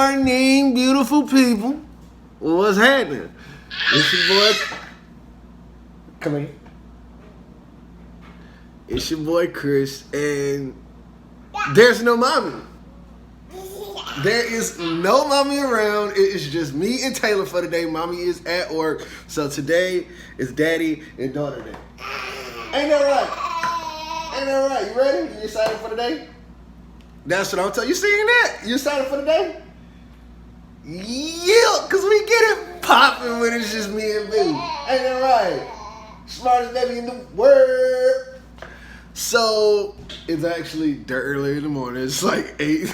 morning, beautiful people. What's happening? It's your boy. Come here. It's your boy Chris, and there's no mommy. There is no mommy around. It is just me and Taylor for the day. Mommy is at work, so today is daddy and daughter day. Ain't that right? Ain't that right? You ready? You excited for the day? That's what I'm telling you. Seeing that? You excited for the day? Yeah, because we get it popping when it's just me and baby. Ain't that right? Smartest baby in the world. So, it's actually dirt early in the morning. It's like 8.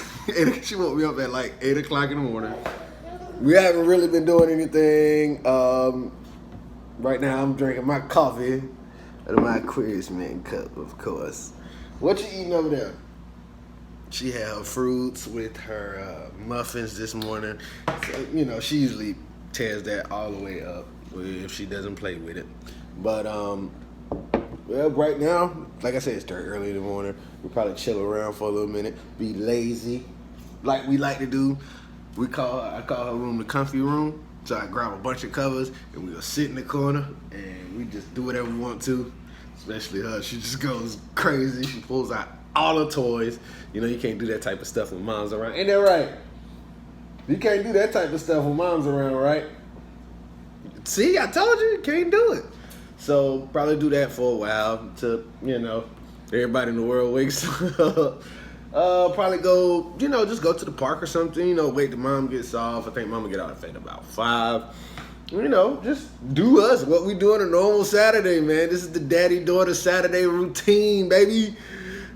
She woke me up at like 8 o'clock in the morning. We haven't really been doing anything. Right now, I'm drinking my coffee out of my Aquarius Man cup, of course. What you eating over there? She had her fruits with her muffins this morning. So, you know, she usually tears that all the way up if she doesn't play with it. But, well, right now, like I said, it's dirt early in the morning. We'll probably chill around for a little minute, be lazy, like we like to do. I call her room the comfy room. So I grab a bunch of covers and we'll sit in the corner and we just do whatever we want to. Especially her, she just goes crazy. She pulls out all her toys. You know, you can't do that type of stuff when mom's around. Ain't that right? You can't do that type of stuff when mom's around, right? See, I told you, you can't do it. So probably do that for a while till, you know, everybody in the world wakes up. Probably go, you know, just go to the park or something, you know, wait till mom gets off. I think mom will get out at about 5. You know, just do us, what we do on a normal Saturday, man. This is the daddy-daughter Saturday routine, baby.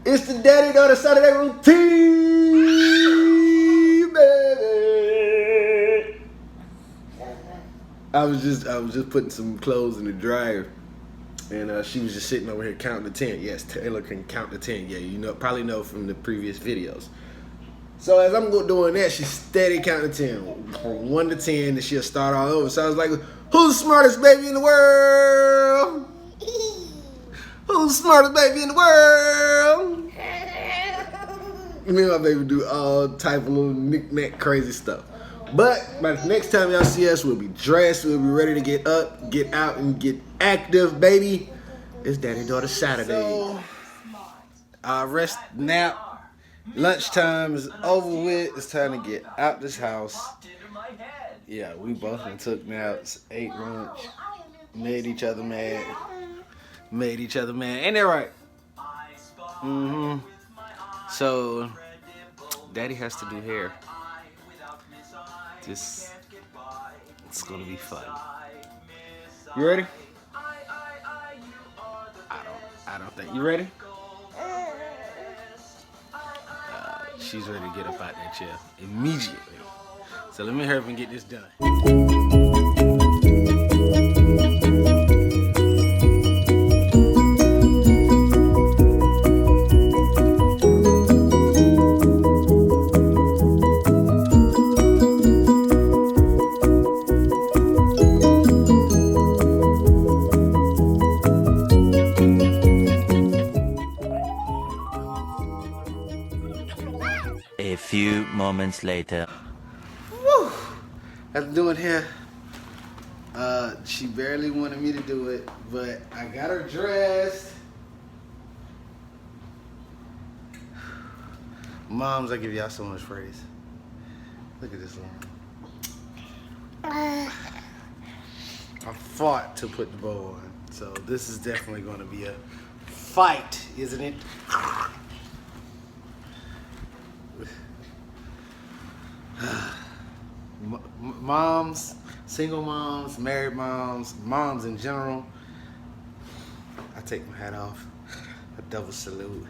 It's the daddy-daughter Saturday routine, baby. I was just putting some clothes in the dryer, and she was just sitting over here counting to 10. Yes, Taylor can count to 10. Yeah, you know, probably know from the previous videos. So as I'm doing that, she's steady counting to 10, from 1 to 10, and she'll start all over. So I was like, "Who's the smartest baby in the world? Who's the smartest baby in the world?" Me and my baby do all type of little knick-knack crazy stuff. But by the next time y'all see us, we'll be dressed, we'll be ready to get up, get out, and get active, baby. It's Daddy-Daughter Saturday. So, rest, nap. Lunchtime is over with. It's time to get out this house. Yeah, we both took naps, ate lunch, made each other mad. Ain't that right? Mm-hmm. So, Daddy has to do hair. It's gonna be fun. You ready? I don't think you ready. She's ready to get up out that chair immediately. So let me hurry up and get this done. A few moments later. Woo! After doing hair, she barely wanted me to do it, but I got her dressed. Moms, I give y'all so much praise. Look at this one. I fought to put the bow on, so this is definitely going to be a fight, isn't it? Moms, single moms, married moms, moms in general, I take my hat off, a double salute,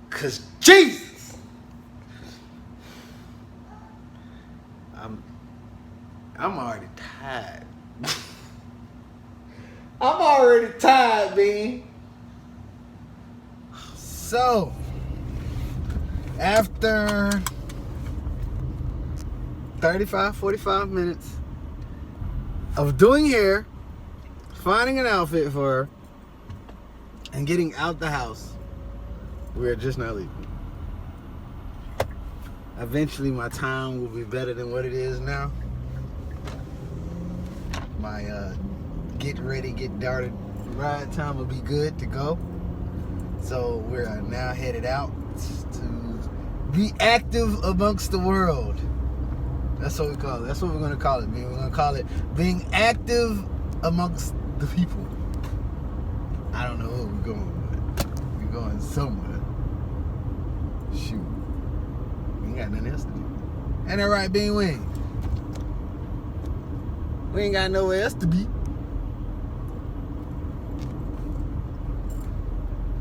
cause Jesus, I'm already tired. I'm already tired, B. So, after 45 minutes of doing hair, finding an outfit for her, and getting out the house, we're just not leaving. Eventually my time will be better than what it is now. My get ready, get darted ride time will be good to go. So we're now headed out to be active amongst the world. That's what we call it. That's what we're gonna call it. We're gonna call it being active amongst the people. I don't know where we're going, but we're going somewhere. Shoot. We ain't got nothing else to do. Ain't that right, Bean Wing? We ain't got nowhere else to be.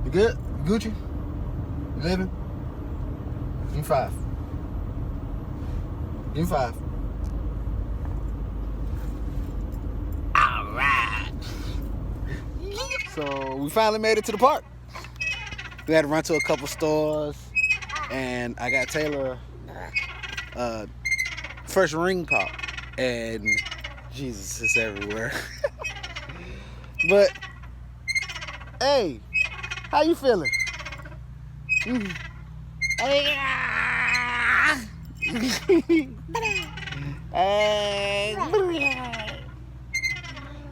You good? You Gucci? You living? Give me 5. Give me 5. Alright. So we finally made it to the park. We had to run to a couple stores, and I got Taylor first ring pop, and Jesus, it's everywhere. But hey, how you feeling?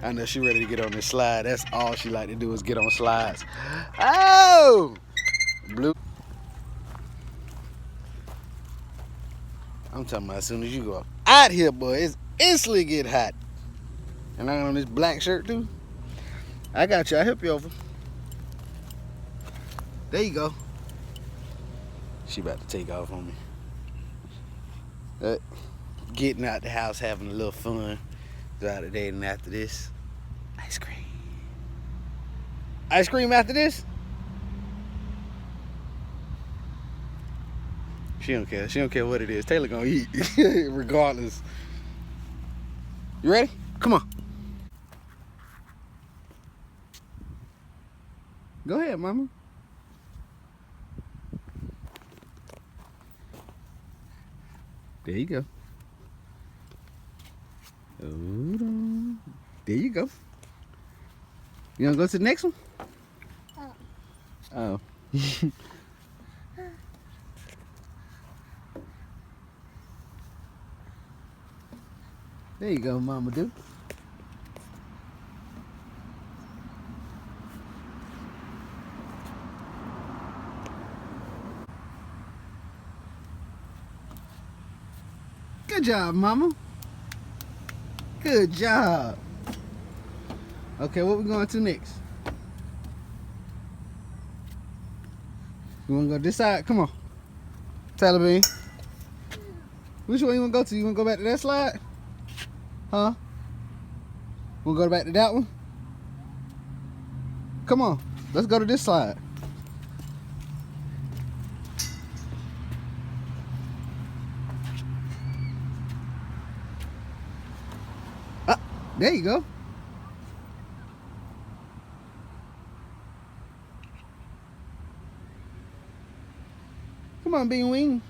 I know she ready to get on this slide. That's all she like to do is get on slides. Oh, blue. I'm talking about as soon as you go out here, boy, it's instantly get hot. And I got on this black shirt too. I got you. I help you over. There you go. She about to take off on me. Getting out the house, having a little fun throughout the day, and after this, ice cream. Ice cream after this? She don't care. She don't care what it is. Taylor gonna eat regardless. You ready? Come on. Go ahead, mama. There you go. Hold on. There you go. You wanna go to the next one? Oh. There you go, mama do. Good job, mama. Good job. Okay, what we going to next? You wanna go this side? Come on. Tyler Bean. Which one you wanna go to? You wanna go back to that slide? Huh? Wanna go back to that one? Come on. Let's go to this slide. Ah, there you go. Come on, Bean Wing.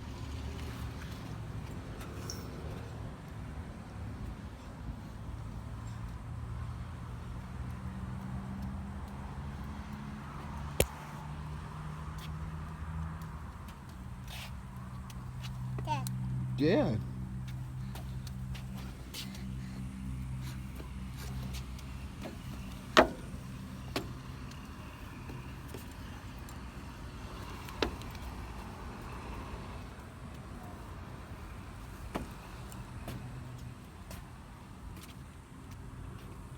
Yeah.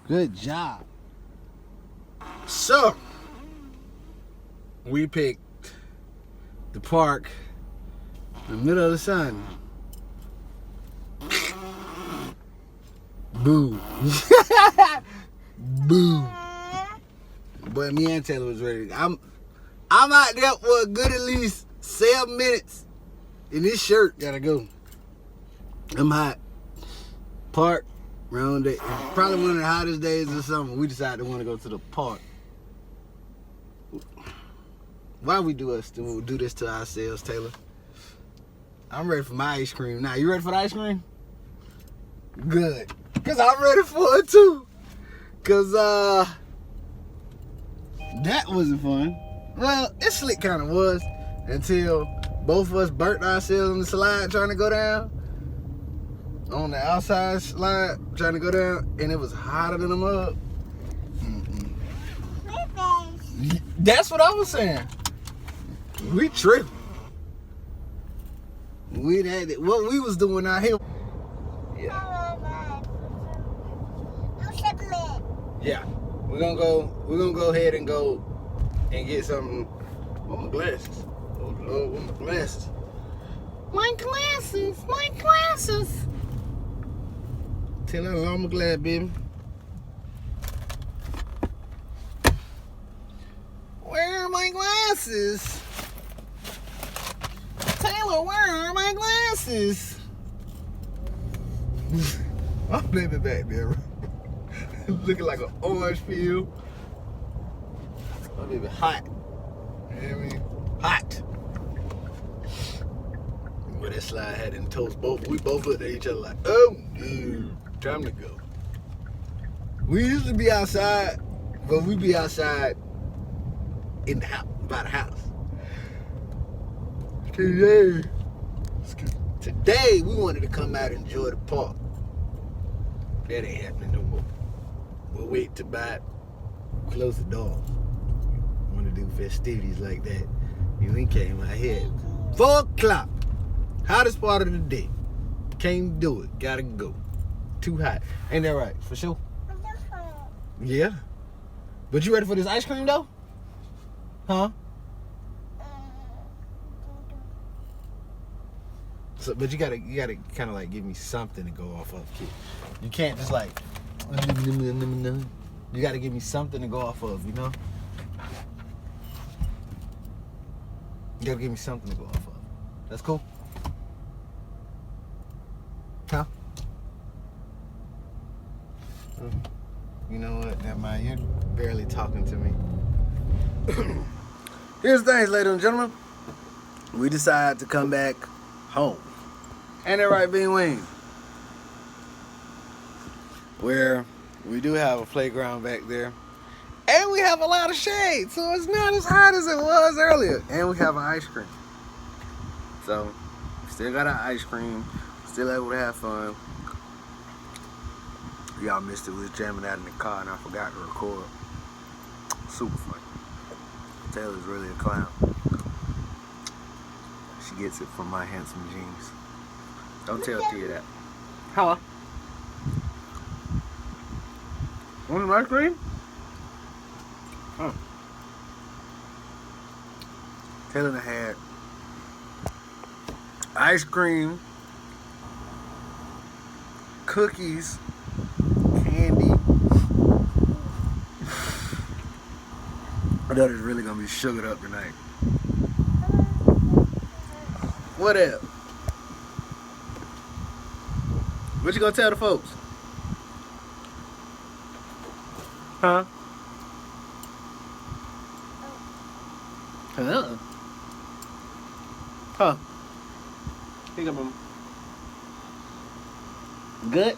Good job. So, we picked the park in the middle of the sun. Boo. Boo. But me and Taylor was ready. I'm out there for a good at least 7 minutes. And this shirt gotta go. I'm hot. Park. Round day. Probably one of the hottest days of summer. We decided to want to go to the park. Why we do this to ourselves, Taylor? I'm ready for my ice cream. Now, you ready for the ice cream? Good. Because I'm ready for it too. Because that wasn't fun. Well, it slick kind of was until both of us burnt ourselves on the slide trying to go down. On the outside slide trying to go down, and it was hotter than a mug. That's what I was saying. We tripping. What we was doing out here. Yeah. Yeah. We're gonna go ahead and go and get something. What my glasses? Oh Lord, what my glasses? My glasses. Tell her I'm glad, baby. Where are my glasses? Taylor, where are my glasses? My baby back there. Looking like an orange peel. My baby hot. You hear me? Hot. But that slide had in toast both. We both looked at each other like, oh, dude, time to go. We usually be outside, but we be outside in the house, by the house. Today, we wanted to come out and enjoy the park. That ain't happening no more. We'll wait to close the door. Want to do festivities like that. You ain't came out here. 4 o'clock. Hottest part of the day. Can't do it. Gotta go. Too hot. Ain't that right? For sure? Yeah. But you ready for this ice cream though? Huh? So, but you gotta kind of like give me something to go off of, kid. You can't just like. You gotta give me something to go off of, you know? You gotta give me something to go off of. That's cool? Huh? You know what? Never mind. You're barely talking to me. Here's the thing, ladies and gentlemen. We decided to come back home. Ain't that right, Bean Wing? Where we do have a playground back there. And we have a lot of shade, so it's not as hot as it was earlier. And we have an ice cream. So, still got our ice cream. Still able to have fun. Y'all missed it. We was jamming out in the car and I forgot to record. Super funny. Taylor's really a clown. She gets it from my handsome jeans. Don't tell Tia that. Huh? Want some ice cream? Huh. Taylor had ice cream, cookies, candy. I thought it's really gonna be sugared up tonight. What else? What you gonna tell the folks? Huh? Huh? Here you go, Mama. Good?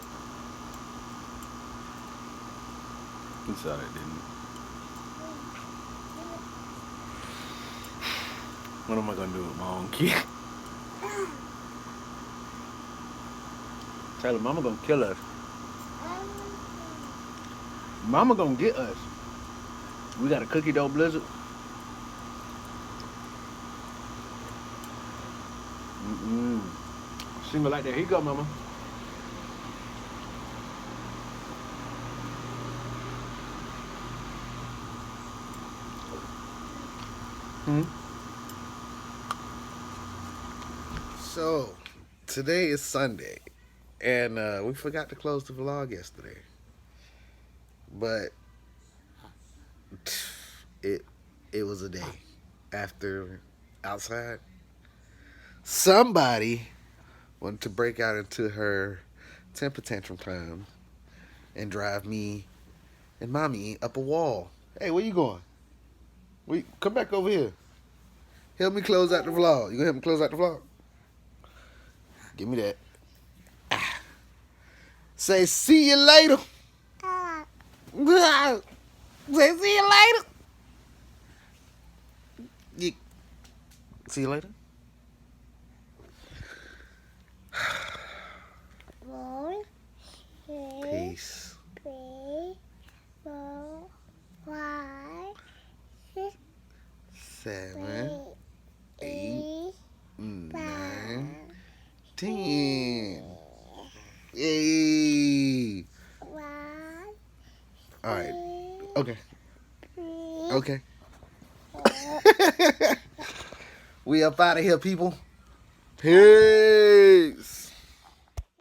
You saw that, didn't you? What am I gonna do with my own kid? Tell her, Mama gonna kill us. Mama gonna get us. We got a cookie dough blizzard. Single like that. Here you go, Mama. So, today is Sunday, and we forgot to close the vlog yesterday. But it was a day after outside. Somebody wanted to break out into her temper tantrum time and drive me and Mommy up a wall. Hey, where you going? Come back over here. Help me close out the vlog. You gonna help me close out the vlog? Give me that. Say, see you later. Say, see you later. See you later? 7, 8, 9, 10. Yay! All right. Okay. Okay. We up out of here, people. Peace.